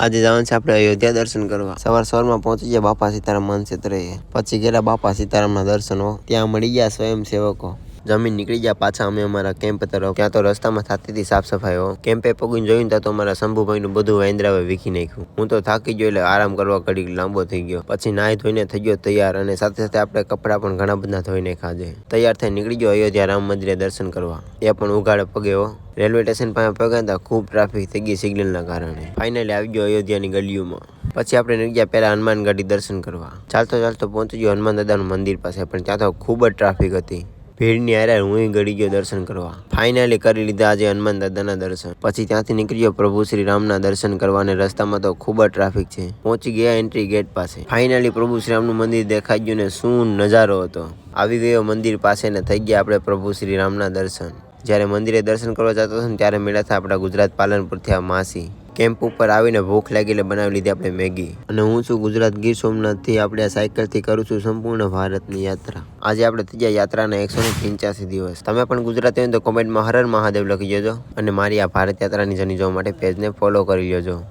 આજે જવાનું છે આપણે અયોધ્યા દર્શન કરવા। સવારમાં પહોંચી ગયા બાપા સીતારામ મન ક્ષેત્રે, પછી ગયા બાપા સીતારામના દર્શનો। ત્યાં મળી ગયા સ્વયંસેવકો। જમીન નીકળી ગયા પાછા અમે અમારા કેમ્પ તરફ। ત્યાં તો રસ્તામાં થતી હતી સાફ સફાઈઓ। કેમ્પે પગીને જોયું ત્યાં તો અમારા શંભુભાઈનું બધું વાંદરાએ વીખી નાખ્યું। હું તો થાકી ગયો એટલે આરામ કરવા ઘડીક લાંબો થઈ ગયો। પછી નાહી ધોઈને થઈ ગયો તૈયાર, અને સાથે સાથે આપણે કપડાં પણ ઘણા બધા ધોઈ નાખ્યા છે। તૈયાર થઈ નીકળી ગયો અયોધ્યા રામ મંદિરે દર્શન કરવા। એ પણ ઉઘાડે પગે હો। રેલવે સ્ટેશન પાસે પગ્યા હતા, ખૂબ ટ્રાફિક થઈ ગઈ સિગ્નલના કારણે। ફાઇનલી આવી ગયો અયોધ્યાની ગલીઓમાં। પછી આપણે નીકળી ગયા પહેલા હનુમાનગઢી દર્શન કરવા। ચાલતો પહોંચી ગયો હનુમાન દાદાનું મંદિર પાસે, પણ ત્યાં તો ખૂબ જ ટ્રાફિક હતી। ભીડની હારે હું ગળી ગયો દર્શન કરવા। ફાઇનલી કરી લીધા આજે હનુમાન દાદાના દર્શન। પછી ત્યાંથી નીકળી ગયો પ્રભુ શ્રી રામના દર્શન કરવા, અને રસ્તામાં તો ખૂબ જ ટ્રાફિક છે। પહોંચી ગયા એન્ટ્રી ગેટ પાસે। ફાઇનલી પ્રભુ શ્રી રામનું મંદિર દેખાઈ ગયું ને શું નજારો હતો। આવી ગયો મંદિર પાસે ને થઈ ગયા આપણે પ્રભુ શ્રી રામના દર્શન। જ્યારે મંદિરે દર્શન કરવા જતો હતો ને ત્યારે મળ્યા હતા આપણા ગુજરાત પાલનપુરથી આ માસી। કેમ્પ ઉપર આવીને ભૂખ લાગી એટલે બનાવી લીધી આપણે મેગી। અને હું છું ગુજરાત ગીર સોમનાથથી, આપણે આ સાયકલથી કરું છું સંપૂર્ણ ભારતની યાત્રા। આજે આપણે થઈ ગયા યાત્રાના 185 દિવસ। તમે પણ ગુજરાતી હોય તો કોમેન્ટમાં હર હર મહાદેવ લખી જજો, અને મારી આ ભારત યાત્રાની જર્ની જોવા માટે પેજને ફોલો કરી લેજો।